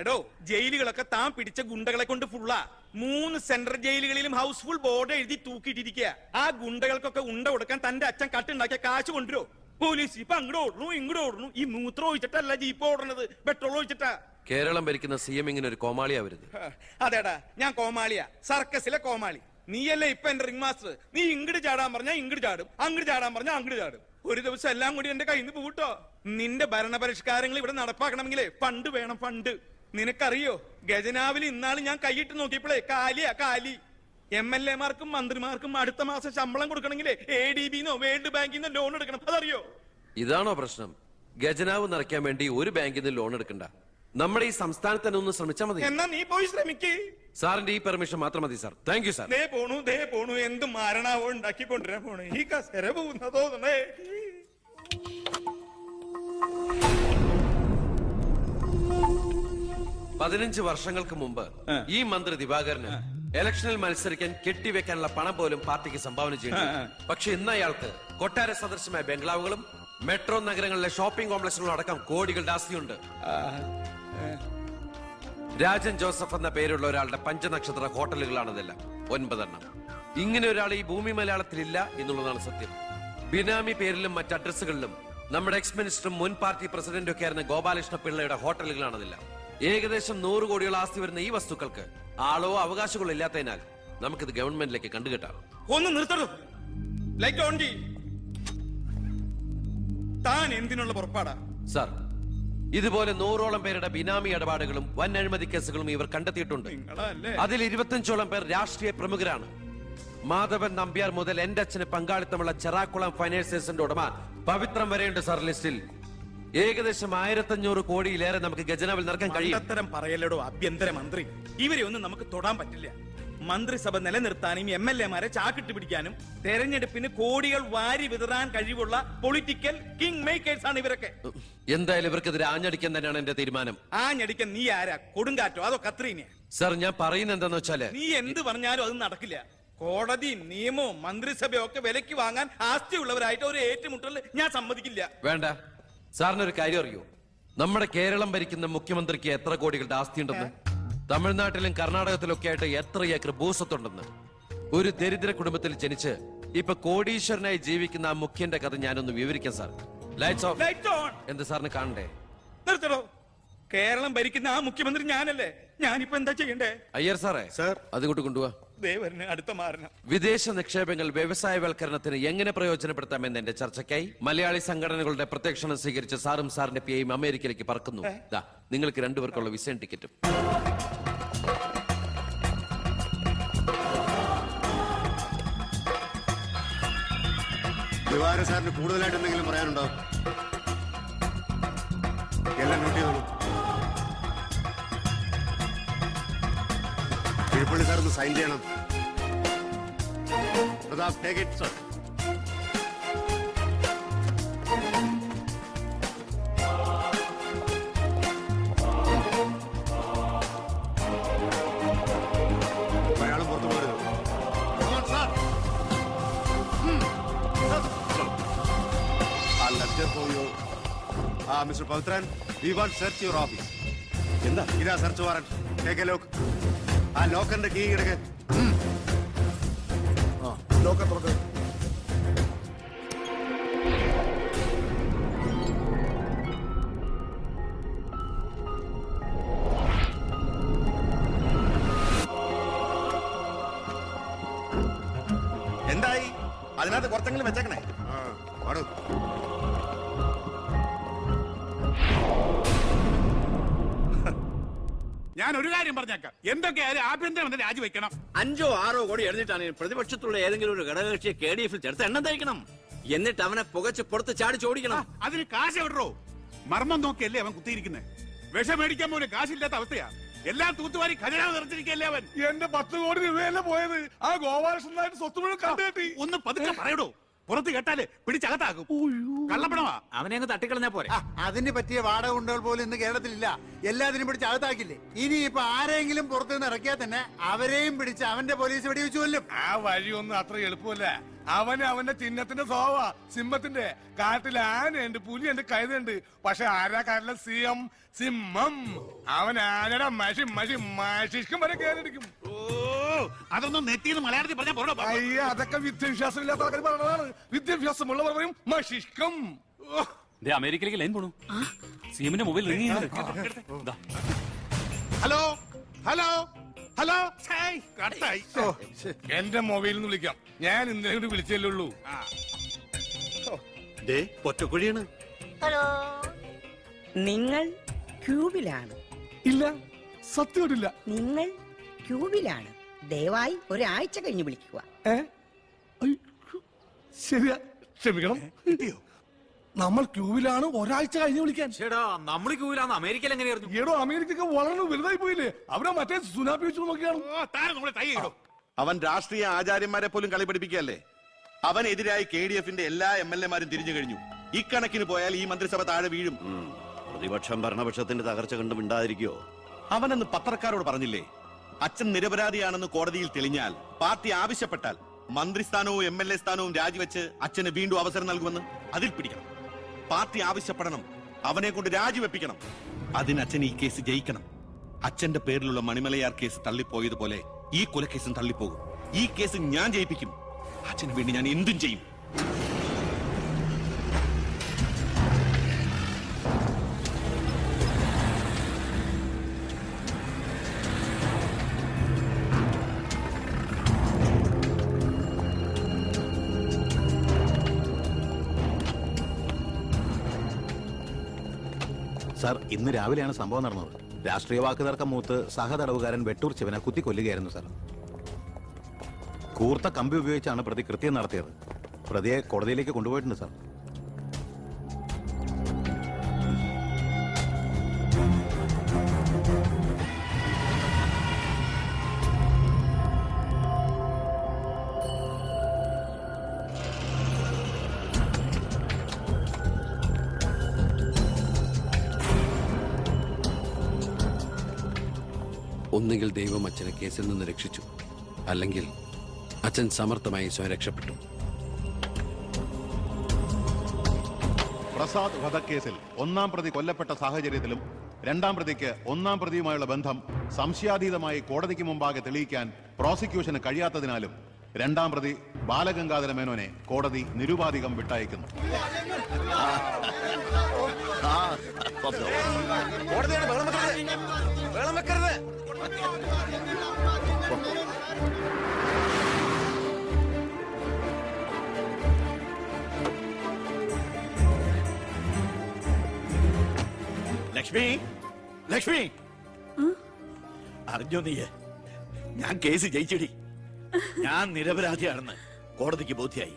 എടോ ജയിലുകളൊക്കെ താൻ പിടിച്ച ഗുണ്ടകളെ കൊണ്ട് ഫുള്ളാ. 3 സെൻട്രൽ ജയിലുകളിലും ഹൗസ്ഫുൾ ബോർഡ് എഴുതി തൂക്കിയിട്ടിരിക്കുക. ആ ഗുണ്ടകൾക്കൊക്കെ ഉണ്ട കൊടുക്കാൻ തന്റെ അച്ഛൻ കട്ടുണ്ടാക്കിയ കാശ് കൊണ്ടുവരോ? പോലീസ് ഇപ്പൊ അങ്ങോട്ട് ഓടണു ഇങ്ങോട്ട് ഓടണു. ഈ മൂത്രം ഒഴിച്ചിട്ടല്ല ജീപ്പ് ഓടണത്, പെട്രോൾ ഒഴിച്ചിട്ടാ. കേരളം ഭരിക്കുന്ന CM ഇങ്ങനെ ഒരു കോമാളിയാ വരുന്നത്. അതേടാ, ഞാൻ കോമാളിയാ, സർക്കസിലെ കോമാളി. നീയല്ലേ ഇപ്പൊ എന്റെ റിംഗ് മാസ്റ്റർ. നീ ഇങ്ങോട്ട് ചാടാൻ പറഞ്ഞാ ഇങ്ങോട്ട് ചാടും, അങ്ങോട്ട് ചാടാൻ പറഞ്ഞാ അങ്ങോട്ട് ചാടും. ഒരു ദിവസം എല്ലാം കൂടി എന്റെ കയ്യിൽ നിന്ന് പോട്ടോ. നിന്റെ ഭരണപരിഷ്കാരങ്ങൾ ഇവിടെ നടപ്പാക്കണമെങ്കിലേ ഫണ്ട് വേണം, ഫണ്ട്. നിനക്കറിയോ, ഖജനാവിൽ ഇന്നാള് ഞാൻ കൈയിട്ട് നോക്കിയപ്പോഴേ കാലിയാ കാലി. MLA മാർക്കും മന്ത്രിമാർക്കും അടുത്ത മാസം ശമ്പളം കൊടുക്കണമെങ്കിലേ ADB-ന്നോ വേൾഡ് ബാങ്കിന്നോ ലോൺ എടുക്കണം. അതറിയോ? ഇതാണോ പ്രശ്നം? ഖജനാവ് നിറയ്ക്കാൻ വേണ്ടി ഒരു ബാങ്കിൽ നിന്ന് ലോൺ എടുക്കണ്ട. നമ്മുടെ ഈ സംസ്ഥാനത്ത് തന്നെ ഒന്ന് ശ്രമിച്ചാൽ മതി. എന്നാ നീ പോയി ശ്രമിക്കേ. സാറിന്റെ ഈ പെർമിഷൻ മാത്രം മതി സാർ. Thank you sir. ദേ പോണു എന്ത് മാരണാവോ ഉണ്ടാക്കിക്കൊണ്ടിരാൻ പോണു. ഈ കസേര പോകുന്ന തോന്നണേ. 15 വർഷങ്ങൾക്ക് മുമ്പ് ഈ മന്ത്രി ദിവാകരന് ഇലക്ഷനിൽ മത്സരിക്കാൻ കെട്ടിവെക്കാനുള്ള പണം പോലും പാർട്ടിക്ക് സംഭാവന ചെയ്തു. പക്ഷെ ഇന്ന് അയാൾക്ക് കൊട്ടാര സദൃശമായ ബംഗ്ലാവുകളും മെട്രോ നഗരങ്ങളിലെ ഷോപ്പിംഗ് കോംപ്ലക്സുകളും അടക്കം കോടികളുടെ ആസ്തിയുണ്ട്. രാജൻ ജോസഫ് എന്ന പേരുള്ള ഒരാളുടെ പഞ്ചനക്ഷത്ര ഹോട്ടലുകളാണ് ഇതെല്ലാം, 9 എണ്ണം. ഇങ്ങനെ ഒരാൾ ഈ ഭൂമി മലയാളത്തിലില്ല എന്നുള്ളതാണ് സത്യം. ബിനാമി പേരിലും മറ്റ് അഡ്രസ്സുകളിലും നമ്മുടെ എക്സ് മിനിസ്റ്ററും മുൻ പാർട്ടി പ്രസിഡന്റും ഒക്കെ ആയിരുന്ന ഗോപാലകൃഷ്ണ പിള്ളയുടെ ഹോട്ടലുകളാണിതെല്ലാം. ഏകദേശം 100 കോടിയോളം ആസ്തി വരുന്ന ഈ വസ്തുക്കൾക്ക് ആളോ അവകാശങ്ങളോ ഇല്ലാത്തതിനാൽ നമുക്കിത് ഗവൺമെന്റിലേക്ക് കണ്ടുകെട്ടാം. ഒന്ന് നിർത്തണോ? ലൈറ്റ് ഓൺ ചെയ്യ്. താൻ എന്തിനുള്ള പുറപ്പാടാ? സാർ, ഇതുപോലെ 100ഓളം പേരുടെ ബിനാമി ഇടപാടുകളും വൻ അഴിമതി കേസുകളും ഇവർ കണ്ടെത്തിയിട്ടുണ്ട്. അതിൽ 25ഓളം പേർ രാഷ്ട്രീയ പ്രമുഖരാണ്. മാധവൻ നമ്പ്യാർ മുതൽ എന്റെ അച്ഛന് പങ്കാളിത്തമുള്ള ചെറാക്കുളം ഫൈനാൻസിന്റെ ഉടമ പവിത്രം വരെയുണ്ട് സാർ ലിസ്റ്റിൽ. ഏകദേശം 1500 കോടിയിലേറെ നമുക്ക് ഖജനാവിൽ നിറക്കാൻ കഴിയും. അത്തരം പറയലടോ ആഭ്യന്തരമന്ത്രി. ഇവരെ ഒന്നും നമുക്ക് തൊടാൻ പറ്റില്ല. മന്ത്രിസഭ നിലനിർത്താനും MLA മാരെ ചാക്കിട്ട് പിടിക്കാനും തെരഞ്ഞെടുപ്പിന് കോടികൾ വാരി വിതറാൻ കഴിവുള്ള പൊളിറ്റിക്കൽ കിങ് മേക്കേഴ്സ് ആണ് ഇവരൊക്കെ. എന്തായാലും ഇവർക്കെതിരെ ആഞ്ഞടിക്കാൻ തന്നെയാണ് എന്റെ തീരുമാനം. ആഞ്ഞടിക്കാൻ നീ ആരാ? കൊടുങ്കാറ്റോ അതോ കത്രീനെ? സാർ, ഞാൻ പറയുന്നത് എന്താന്ന് വെച്ചാല്, നീ എന്ത് പറഞ്ഞാലും അത് നടക്കില്ല. കോടതിയും നിയമവും മന്ത്രിസഭയും ഒക്കെ വിലക്ക് വാങ്ങാൻ ആസ്തിയുള്ളവരായിട്ട് ഒരു ഏറ്റുമുട്ടൽ ഞാൻ സമ്മതിക്കില്ല. വേണ്ട. സാറിനൊരു കാര്യം അറിയോ? നമ്മുടെ കേരളം ഭരിക്കുന്ന മുഖ്യമന്ത്രിക്ക് എത്ര കോടികളുടെ ആസ്തി ഉണ്ടെന്ന്? തമിഴ്നാട്ടിലും കർണാടകത്തിലൊക്കെ ആയിട്ട് എത്ര ഏക്കർ ഭൂസ്വത്തുണ്ടെന്ന്? ഒരു ദരിദ്ര കുടുംബത്തിൽ ജനിച്ച് ഇപ്പൊ കോടീശ്വരനായി ജീവിക്കുന്ന ആ മുഖ്യന്റെ കഥ ഞാനൊന്ന് വിവരിക്കാം സാർ. Lights of. എന്ത് സാറിന് കാണണ്ടേ? നിർത്തടോ. കേരളം ഭരിക്കുന്ന ആ മുഖ്യമന്ത്രി ഞാനല്ലേ. ഞാനിപ്പോ എന്താ ചെയ്യണ്ടേ? അയ്യർ സാറേ, സാർ അതുകൊണ്ട് കൊണ്ടുപോവാ. അടുത്ത മാരണം. വിദേശ നിക്ഷേപങ്ങൾ വ്യവസായവൽക്കരണത്തിന് എങ്ങനെ പ്രയോജനപ്പെടുത്താമെന്ന് എന്റെ ചർച്ചയ്ക്കായി മലയാളി സംഘടനകളുടെ പ്രത്യക്ഷണം സ്വീകരിച്ച സാറും സാറിന്റെ PAയും അമേരിക്കയിലേക്ക് പറക്കുന്നു. നിങ്ങൾക്ക് 2 പേർക്കുള്ള വിസയും ടിക്കറ്റും. ദിവാകരൻ സാറിന് കൂടുതലായിട്ട് എന്തെങ്കിലും പറയാനുണ്ടോ? എല്ലാം നോട്ട് ചെയ്തോളൂ. തിരുപ്പള്ളി സാർ ഒന്ന് സൈൻ ചെയ്യണം. Pratap, take it sir. അയാളും പുറത്തു പോകരുത്. Mister Pavithran, we want search your office. എന്താ ഇതാ search warrant. Take a lock. ആ ലോക്കറിന്റെ കീ എടുക്ക. ലോക്കർ തുറക്ക്. എന്തായി? അതിനകത്ത് കുറച്ചെങ്കിലും വെച്ചേക്കണേ. പാടൂ. ഞാൻ ഒരു കാര്യം പറഞ്ഞേക്കാം. എന്തൊക്കെയായാലും ആഭ്യന്തരമന്ത്രി രാജിവെക്കണം. 5 or 6 കോടി എഴുതിട്ടാണ് പ്രതിപക്ഷത്തുള്ള ഏതെങ്കിലും ഒരു ഘടകകക്ഷിയെ KDF-ൽ ചേർത്ത് എണ്ണം തയ്ക്കണം. എന്നിട്ട് അവനെ പുകച്ച് പുറത്ത് ചാടിച്ചോടിക്കണം. അതിന് കാശ് എവിടോ? മർമ്മം നോക്കിയല്ലേ അവൻ കുത്തിയിരിക്കുന്നത്. വിഷം മേടിക്കാൻ പോലും കാശില്ലാത്ത അവസ്ഥയാ. എല്ലാം തൂത്തുവാരി ഖജനാവ് നിറച്ചിരിക്കല്ലേ അവൻ. എന്റെ 10 കോടി രൂപയല്ലേ പോയത്. ആ ഗോപാലകൃഷ്ണനായിട്ട് സ്വത്ത് മുഴുവൻ കണ്ടുകെട്ടി. ഒന്ന് പതുക്കെ പറയടോ. പുറത്ത് കേട്ടാല് പിടിച്ചകത്താക്കും. കള്ളപ്പണമാ. അവനെ അങ്ങ് തട്ടിക്കളഞ്ഞാ പോരെ. അതിന് പറ്റിയ വാടക ഗുണ്ടകൾ പോലും ഇന്ന് കേരളത്തിലില്ല. എല്ലാത്തിനും പിടിച്ച് അകത്താക്കില്ലേ. ഇനി ഇപ്പൊ ആരെങ്കിലും പുറത്തുനിന്ന് ഇറക്കിയാൽ തന്നെ അവരെയും പിടിച്ച് അവന്റെ പോലീസ് വെടിവെച്ചു കൊല്ലും. ആ വഴിയൊന്നും അത്ര എളുപ്പമല്ല. അവന്റെ ചിഹ്നത്തിന്റെ സ്വഭാവ സിംഹത്തിന്റെ. കാട്ടിൽ ആനയുണ്ട്, പുലിയുണ്ട്, കഴുതുണ്ട്. പക്ഷെ ആരാ കാട്ടിലെ സിംഹം? സിംഹം. അവൻ ആനയുടെ മഷിക്കും വരെ കയറിയിരിക്കും. ഓ അതൊന്നും നെറ്റിന്ന് മലയാളത്തിൽ പറഞ്ഞാൽ പോണോ? അയ്യ, അതൊക്കെ വിദ്യാഭ്യാസം ഇല്ലാത്ത ആൾക്കാർ പറഞ്ഞതാണ്. വിദ്യാഭ്യാസമുള്ളവർ പറയും മഷിക്കും. അമേരിക്കയിലേക്ക് ലൈൻ പോണു. സിഎമ്മിന്റെ മൊബൈൽ റിംഗ് ചെയ്യുന്നുണ്ട്. ഹലോ ഹലോ ഹലോ കട്ടായി. എന്റെ മൊബൈലിൽ നിന്ന് വിളിക്കാം. ഞാൻ ഇന്നലെ കൂടി വിളിച്ചല്ലേ ഉള്ളൂ. ഒറ്റക്കുഴിയാണ്. ഹലോ, നിങ്ങൾ ക്യൂബിലാണ്? ഇല്ല, സത്യമായിട്ടില്ല. നിങ്ങൾ ക്യൂബിലാണ്. ദയവായി ഒരാഴ്ച കഴിഞ്ഞ് വിളിക്കുക. ശരിയാ, ക്ഷമിക്കണം. നമ്മൾ ക്യൂവിലാണ്, ഒരാഴ്ച കഴിഞ്ഞ് വിളിക്കാൻ. ചേടാ നമ്മൾ ക്യൂവിലാന്ന് അമേരിക്കയിൽ എങ്ങനെ അറിഞ്ഞു? ഏടോ, അമേരിക്ക വളർന്നു വലുതായി പോയില്ലേ? അവരെ മറ്റേ സുനാപ്പി വെച്ച് നോക്കിയാണ്. അവൻ രാഷ്ട്രീയ ആചാര്യന്മാരെ പോലും കളി പഠിപ്പിക്കുകയല്ലേ. അവനെതിരായി KDF-ന്റെ എല്ലാ MLA-മാരും തിരിഞ്ഞു കഴിഞ്ഞു. ഇക്കണക്കിന് പോയാൽ ഈ മന്ത്രിസഭ താഴെ വീഴും. പ്രതിപക്ഷം ഭരണപക്ഷത്തിന്റെ തകർച്ച കണ്ട് മിണ്ടാതിരിക്കോ? അവനെന്ന് പത്രക്കാരോട് പറഞ്ഞില്ലേ, അച്ഛൻ നിരപരാധിയാണെന്ന് കോടതിയിൽ തെളിഞ്ഞാൽ, പാർട്ടി ആവശ്യപ്പെട്ടാൽ മന്ത്രിസ്ഥാനവും MLA സ്ഥാനവും രാജിവെച്ച് അച്ഛന് വീണ്ടും അവസരം നൽകുമെന്ന്. അതിൽ പിടിക്കണം. പാർട്ടി ആവശ്യപ്പെടണം, അവനെ കൊണ്ട് രാജിവെപ്പിക്കണം. അതിന് അച്ഛൻ ഈ കേസ് ജയിക്കണം. അച്ഛന്റെ പേരിലുള്ള മണിമലയാർ കേസ് തള്ളിപ്പോയതുപോലെ ഈ കൊലക്കേസും തള്ളിപ്പോകും. ഈ കേസ് ഞാൻ ജയിപ്പിക്കും. അച്ഛന് വേണ്ടി ഞാൻ എന്തും ചെയ്യും. സാർ, ഇന്ന് രാവിലെയാണ് സംഭവം നടന്നത്. രാഷ്ട്രീയ വാക്കുതർക്കം മൂത്ത് സഹതടവുകാരൻ വെട്ടൂർ ശിവനെ കുത്തിക്കൊല്ലുകയായിരുന്നു സാർ. കൂർത്ത കമ്പി ഉപയോഗിച്ചാണ് പ്രതി കൃത്യം നടത്തിയത്. പ്രതിയെ കോടതിയിലേക്ക് കൊണ്ടുപോയിട്ടുണ്ട് സാർ. ഒന്നുകിൽ ദൈവം അച്ഛനെ കേസിൽ നിന്ന് രക്ഷിച്ചു, അല്ലെങ്കിൽ അച്ഛൻ സമർത്ഥമായി സ്വയം രക്ഷപ്പെട്ടു. പ്രസാദ് വധക്കേസിൽ ഒന്നാം പ്രതി കൊല്ലപ്പെട്ട സാഹചര്യത്തിലും രണ്ടാം പ്രതിക്ക് ഒന്നാം പ്രതിയുമായുള്ള ബന്ധം സംശയാതീതമായി കോടതിക്ക് മുമ്പാകെ തെളിയിക്കാൻ പ്രോസിക്യൂഷന് കഴിയാത്തതിനാലും രണ്ടാം പ്രതി ബാലഗംഗാധര മേനോനെ കോടതി നിരുപാധികം വിട്ടയക്കുന്നു. ലക്ഷ്മി, ലക്ഷ്മി, അറിഞ്ഞോ നീ? ഞാൻ കേസ് ജയിച്ചടി. ഞാൻ നിരപരാധിയാണെന്ന് കോടതിക്ക് ബോധ്യായി.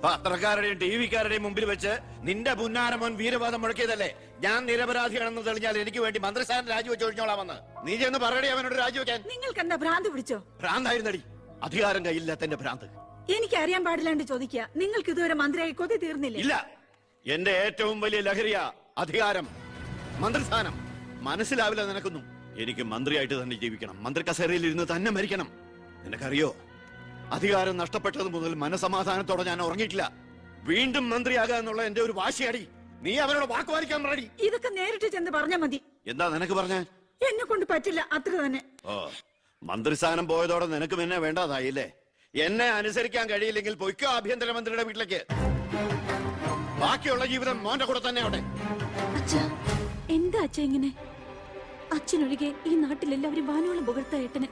പത്രക്കാരുടെയും TV-ക്കാരുടെയും മുമ്പിൽ വെച്ച് നിന്റെ പുന്നാരമോൻ വീരവാദം മുഴക്കിയതല്ലേ? ഞാൻ നിരപരാധിയാണെന്ന് തെളിഞ്ഞാൽ എനിക്ക് വേണ്ടി മന്ത്രിസ്ഥാനം രാജിവെച്ച് ഒഴിഞ്ഞോളാമെന്ന്. നീ ചെന്ന് പറയടി അവനോട് രാജിവെക്കാൻ. നിങ്ങൾക്ക് എന്താ ഭ്രാന്ത് പിടിച്ചോ? ഭ്രാന്തായിരുന്നടി, അധികാരം കയ്യില്ലാത്ത എന്റെ ഭ്രാന്ത്. എനിക്ക് അറിയാൻ പാടില്ലാണ്ട് ചോദിക്കുക. നിങ്ങൾക്ക് ഇതുവരെ മന്ത്രിയായി കൊതി തീർന്നില്ലേ? ഇല്ല, എന്റെ ഏറ്റവും വലിയ ലഹരിയാ അധികാരം, മന്ത്രിസ്ഥാനം. മനസ്സിലാവില്ല നിനക്കൊന്നും. എനിക്ക് മന്ത്രിയായിട്ട് തന്നെ ജീവിക്കണം. മന്ത്രി കസേരയിൽ ഇരുന്ന് തന്നെ മരിക്കണം. നിനക്കറിയോ, അധികാരം നഷ്ടപ്പെട്ടത് മുതൽ മനസമാധാനത്തോടെ ഞാൻ ഉറങ്ങിയിട്ടില്ല. വീണ്ടും മന്ത്രിയാകുക എന്നുള്ള എന്റെ ഒരു വാശിയാടി. നീ അവരോട് വാക്കുപാലിക്കാൻ പറയടി. ഇതൊക്കെ നേരിട്ട് ചെന്ന് പറഞ്ഞാ മതി. എന്താ നിനക്ക് പറഞ്ഞ? എന്നെ കൊണ്ട് പറ്റില്ല, അത്ര തന്നെ. ഓ, മന്ത്രിസ്ഥാനം പോയതോടെ നിനക്കും എന്നെ വേണ്ടതായില്ലേ? എന്നെ അനുസരിക്കാൻ കഴിയില്ലെങ്കിൽ പൊയ്ക്കോ ആഭ്യന്തരമന്ത്രിയുടെ വീട്ടിലേക്ക്. ബാക്കിയുള്ള ജീവിതം മോന്റെ കൂടെ തന്നെ അവിടെ. എന്താ അച്ഛ ഇങ്ങനെ? അച്ഛനൊഴികെ ഈ നാട്ടിലെല്ലാവരും വാനോളം പുകഴ്ത്ത ഏട്ടന്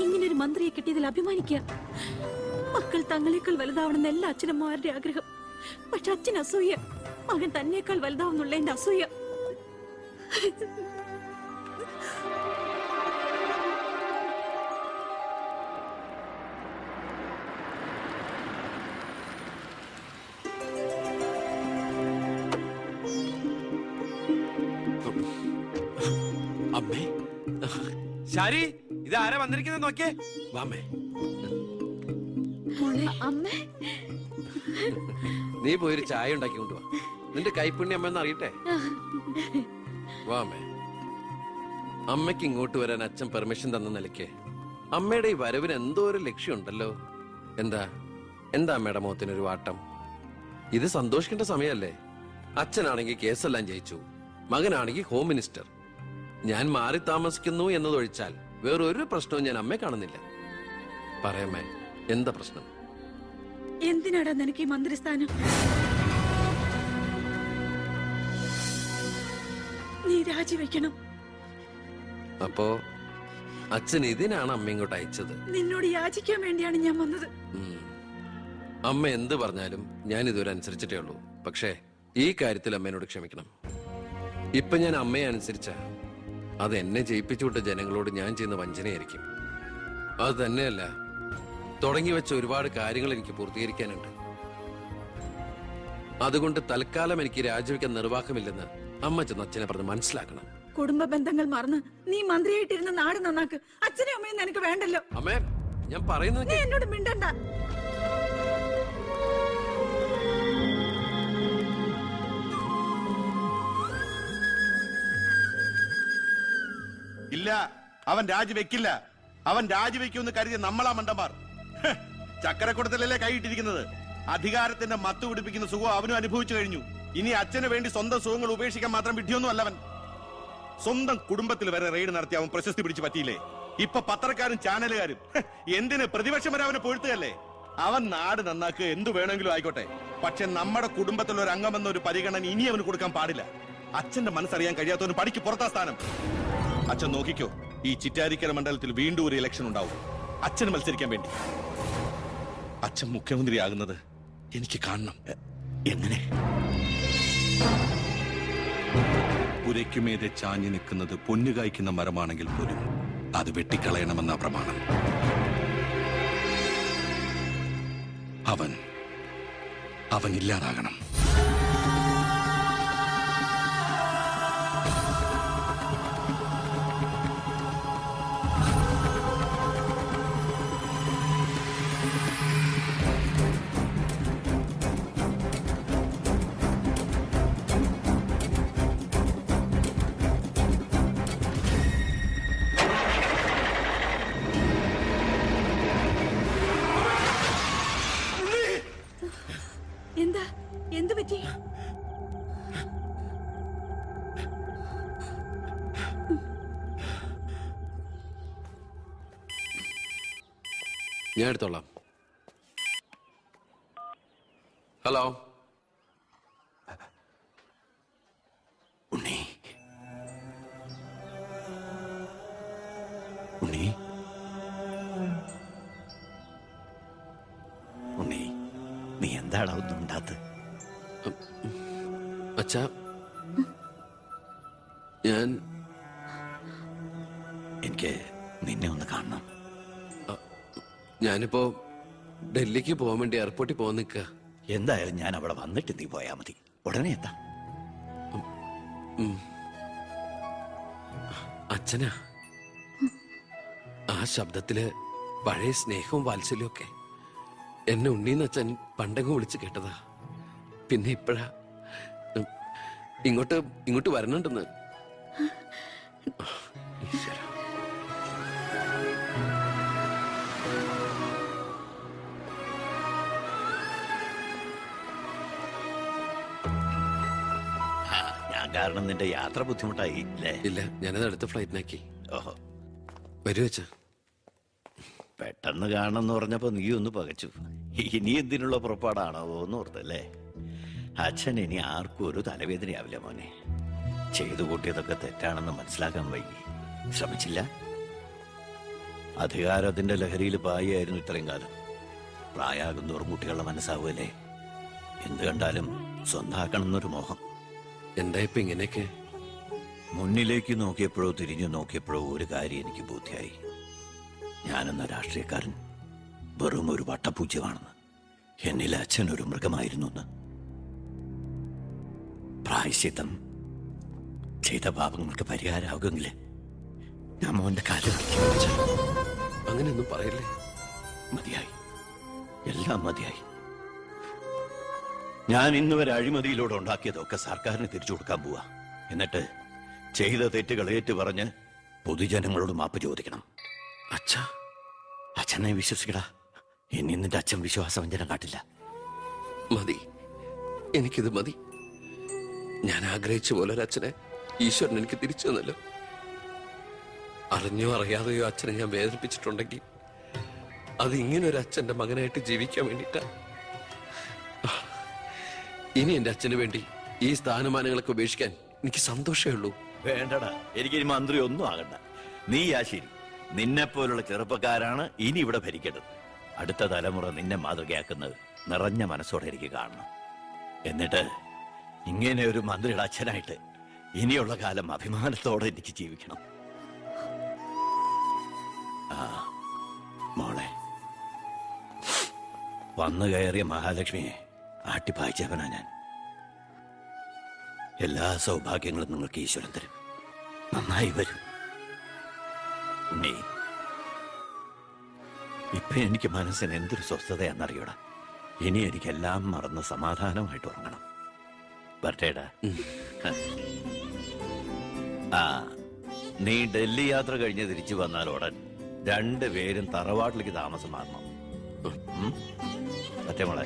ഇങ്ങനെ ഒരു മന്ത്രിയെ കിട്ടിയതിൽ അഭിമാനിക്കുക. മക്കൾ തങ്ങളെക്കാൾ വലുതാവണമെന്ന് എല്ലാ അച്ഛനമ്മമാരുടെ ആഗ്രഹം. പക്ഷെ അച്ഛൻ അസൂയ. മകൻ തന്നേക്കാൾ വലുതാവുന്നുള്ള എന്റെ അസൂയ. അമ്മേ, ശാരി, ഇത് ആരാ വന്നിരിക്കുന്നത് നോക്കിയേ. വാമേ. അമ്മേ, നീ പോയൊരു ചായ ഉണ്ടാക്കി കൊണ്ടുവാ. നിന്റെ കൈപ്പുണ്യം അമ്മ അറിയട്ടെ. വാമേ. അമ്മയ്ക്ക് ഇങ്ങോട്ട് വരാൻ അച്ഛൻ പെർമിഷൻ തന്ന നിലയ്ക്ക് അമ്മയുടെ ഈ വരവിന് എന്തോ ഒരു ലക്ഷ്യമുണ്ടല്ലോ. എന്താ അമ്മയുടെ മുഖത്തിനൊരു വാട്ടം? ഇത് സന്തോഷിക്കേണ്ട സമയമല്ലേ? അച്ഛനാണെങ്കിൽ കേസെല്ലാം ജയിച്ചു, മകനാണെങ്കിൽ ഹോം മിനിസ്റ്റർ. ഞാൻ മാറി താമസിക്കുന്നു എന്നതൊഴിച്ചാൽ വേറൊരു പ്രശ്നവും ഞാൻ അമ്മയെ കാണുന്നില്ല. പറയമ്മേ, എന്താ പ്രശ്നം? എന്തിനാടാ നിനക്ക് ഈ മന്ത്രിസ്ഥാനം? നീ രാജിവെക്കണം. അപ്പോ അച്ഛൻ ഇതിനാണ് അമ്മ ഇങ്ങോട്ട് അയച്ചത്? നിന്നോട് യാചിക്കാൻ വേണ്ടിയാണ് ഞാൻ വന്നത്. അമ്മ എന്ത് പറഞ്ഞാലും ഞാൻ ഇതുവരെ അനുസരിച്ചിട്ടേ ഉള്ളൂ. പക്ഷേ ഈ കാര്യത്തിൽ അമ്മേനോട് ക്ഷമിക്കണം. ഇപ്പൊ ഞാൻ അമ്മയെ അനുസരിച്ച അത് എന്നെ ജയിപ്പിച്ചു വിട്ട ജനങ്ങളോട് ഞാൻ ചെയ്യുന്ന വഞ്ചനയായിരിക്കും. അത് തന്നെയല്ല, തുടങ്ങി വെച്ച ഒരുപാട് കാര്യങ്ങൾ എനിക്ക് പൂർത്തീകരിക്കാനുണ്ട്. അതുകൊണ്ട് തൽക്കാലം എനിക്ക് രാജിവെക്കാൻ നിർവാഹമില്ലെന്ന് അമ്മ ചെന്ന് അച്ഛനെ പറഞ്ഞ് മനസ്സിലാക്കണം. കുടുംബ ബന്ധങ്ങൾ മറന്ന് നീ മന്ത്രിയായിട്ടിരുന്ന നാട് നന്നാക്ക്. അച്ഛനും അമ്മയും നിനക്ക് വേണ്ടല്ലോ. അമ്മേ, ഞാൻ പറയുന്നത് നീ എന്നോട് മിണ്ടണ്ട. ഇല്ല, അവൻ രാജിവെക്കില്ല. അവൻ രാജിവെക്കുമെന്ന് കരുതിയ നമ്മളാ മണ്ടന്മാർ. ചക്കരക്കുടത്തിലല്ലേ കൈയിട്ടിരിക്കുന്നത്. അധികാരത്തിന്റെ മത്ത് പിടിപ്പിക്കുന്ന സുഖം അവനും അനുഭവിച്ചു കഴിഞ്ഞു. ഇനി അച്ഛന് വേണ്ടി സ്വന്തം സുഖങ്ങൾ ഉപേക്ഷിക്കാൻ മാത്രം വിഡ്ഢിയൊന്നും അല്ലവൻ. സ്വന്തം കുടുംബത്തിൽ വരെ റെയ്ഡ് നടത്തി അവൻ പ്രശസ്തി പിടിച്ചു പറ്റിയില്ലേ? ഇപ്പൊ പത്രക്കാരും ചാനലുകാരും എന്തിന് പ്രതിപക്ഷം വരെ അവനെ പൊഴുത്തുകയല്ലേ? അവൻ നാട് നന്നാക്കുക എന്തു വേണമെങ്കിലും ആയിക്കോട്ടെ, പക്ഷെ നമ്മുടെ കുടുംബത്തിലുള്ള ഒരു അംഗമെന്ന ഒരു പരിഗണന ഇനി അവന് കൊടുക്കാൻ പാടില്ല. അച്ഛന്റെ മനസ്സറിയാൻ കഴിയാത്തവന് പടിക്ക് പുറത്താ സ്ഥാനം. അച്ഛൻ നോക്കിക്കോ, ഈ ചിറ്റാരിക്കര മണ്ഡലത്തിൽ വീണ്ടും ഒരു ഇലക്ഷൻ ഉണ്ടാവും അച്ഛന് മത്സരിക്കാൻ വേണ്ടി. അച്ഛൻ മുഖ്യമന്ത്രിയാകുന്നത് എനിക്ക് കാണണം. എങ്ങനെ? പുരയ്ക്കുമേതെ ചാഞ്ഞു നിൽക്കുന്നത് പൊന്നുകായ്ക്കുന്ന മരമാണെങ്കിൽ പോലും അത് വെട്ടിക്കളയണമെന്ന പ്രമാണം. അവൻ ഇല്ലാതാകണം. എന്താ? എന്ത് പറ്റി? ഞാൻ എടുത്തോളാം. ഹലോ. ഉണ്ണി, ഉണ്ണി, ഉണ്ണി, നീ എന്താടാ ഒന്നും ഉണ്ടാത്ത്? അച്ഛാ, എനിക്ക് നിന്നെ ഒന്ന് കാണണം. ഞാനിപ്പോ ഡൽഹിക്ക് പോകാൻ വേണ്ടി എയർപോർട്ടിൽ പോകാൻ നിൽക്കുക. എന്തായാലും ഞാൻ അവിടെ വന്നിട്ട് നീ പോയാ മതി. ഉടനെ എത്താം. അച്ഛനാ, ആ ശബ്ദത്തില് പഴയ സ്നേഹവും വാത്സല്യവും ഒക്കെ എന്നെ ഉണ്ണീന്ന് അച്ഛൻ പണ്ടങ്ങ് വിളിച്ച് കേട്ടതാ. പിന്നെ ഇപ്പഴാ ഇങ്ങോട്ട് വരണുണ്ടെന്ന്. ഞാൻ കാരണം നിന്റെ യാത്ര ബുദ്ധിമുട്ടായി അല്ലേ? ഇല്ല, ഞാനത് അടുത്ത ഫ്ലൈറ്റിനാക്കി. ഓഹോ, വരൂ അച്ഛാ. പെട്ടെന്ന് കാണണമെന്ന് പറഞ്ഞപ്പോ നീ ഒന്ന് പകച്ചു. ഇനി എന്തിനുള്ള പുറപ്പാടാണോ എന്ന് ഓർത്തല്ലേ? അച്ഛൻ ഇനി ആർക്കും ഒരു തലവേദനയാവില്ല മോനെ. ചെയ്തു കൂട്ടിയതൊക്കെ തെറ്റാണെന്ന് മനസ്സിലാക്കാൻ വൈകി. ശ്രമിച്ചില്ല. അധികാരത്തിന്റെ ലഹരിയിൽ പായായിരുന്നു ഇത്രയും കാലം. പ്രായാകുന്നോറും കുട്ടികളുടെ മനസ്സാവുമല്ലേ? എന്ത് കണ്ടാലും സ്വന്താക്കണമെന്നൊരു മോഹം. എന്താ ഇപ്പൊ ഇങ്ങനെയൊക്കെ? മുന്നിലേക്ക് നോക്കിയപ്പോഴോ തിരിഞ്ഞു നോക്കിയപ്പോഴോ ഒരു കാര്യം എനിക്ക് ബോധ്യായി. ഞാനെന്ന രാഷ്ട്രീയക്കാരൻ വെറും ഒരു വട്ടപൂജ്യമാണെന്ന്. എന്നിലെ അച്ഛൻ ഒരു മൃഗമായിരുന്നു എന്ന്. പ്രായശ്ചിത്തം ചെയ്ത പാപങ്ങൾക്ക് പരിഹാരമാകുമെങ്കിൽ ഞാൻ മോന്റെ കാലം അങ്ങനെയൊന്നും പറയല്ലേ. മതിയായി, എല്ലാം മതിയായി. ഞാൻ ഇന്നുവരെ അഴിമതിയിലൂടെ ഉണ്ടാക്കിയതൊക്കെ സർക്കാരിന് തിരിച്ചു കൊടുക്കാൻ പോവാ. എന്നിട്ട് ചെയ്ത തെറ്റുകൾ ഏറ്റുപറഞ്ഞ് പൊതുജനങ്ങളോട് മാപ്പ് ചോദിക്കണം. അച്ഛാ, അച്ഛനെ വിശ്വസിക്കടാ. ഇനി നിന്റെ അച്ഛൻ വിശ്വാസവഞ്ചന കാട്ടില്ല. മതി, എനിക്കിത് മതി. ഞാൻ ആഗ്രഹിച്ച പോലെ ഒരു അച്ഛനെ ഈശ്വരൻ എനിക്ക് തിരിച്ചു തന്നല്ലോ. അറിഞ്ഞോ അറിയാതെയോ അച്ഛനെ ഞാൻ വേദനിപ്പിച്ചിട്ടുണ്ടെങ്കിൽ അത് ഇങ്ങനെ ഒരു അച്ഛന്റെ മകനായിട്ട് ജീവിക്കാൻ വേണ്ടിയിട്ടാ. ഇനി എന്റെ അച്ഛന് വേണ്ടി ഈ സ്ഥാനമാനങ്ങളൊക്കെ ഉപേക്ഷിക്കാൻ എനിക്ക് സന്തോഷമേ ഉള്ളൂ. വേണ്ടടാ, എനിക്ക് മന്ത്രി ഒന്നും ആകണ്ട. നീ ശരി, നിന്നെ പോലുള്ള ചെറുപ്പക്കാരാണ് ഇനി ഇവിടെ ഭരിക്കേണ്ടത്. അടുത്ത തലമുറ നിന്നെ മാതൃകയാക്കുന്നത് നിറഞ്ഞ മനസ്സോടെ എനിക്ക് കാണണം. എന്നിട്ട് ഇങ്ങനെ ഒരു മന്ത്രിയുടെ അച്ഛനായിട്ട് ഇനിയുള്ള കാലം അഭിമാനത്തോടെ എനിക്ക് ജീവിക്കണം. ആ മോളെ, വന്നു കയറിയ മഹാലക്ഷ്മിയെ ആട്ടിപ്പായിച്ചവനാ ഞാൻ. എല്ലാ സൗഭാഗ്യങ്ങളും നിങ്ങൾക്ക് ഈശ്വരൻ തരും. നന്നായി വരും. ഉണ്ണി, ഇപ്പൊ എനിക്ക് മനസ്സിന് എന്തൊരു സ്വസ്ഥതയാണെന്നറിയൂടാ. ഇനി എനിക്കെല്ലാം മറന്ന് സമാധാനമായിട്ട് ഉറങ്ങണം. വരട്ടേടാ. ആ, നീ ഡൽഹി യാത്ര കഴിഞ്ഞ് തിരിച്ചു വന്നാൽ ഉടൻ 2 പേരും തറവാട്ടിലേക്ക് താമസം മാറണം. പറ്റേ മോളെ?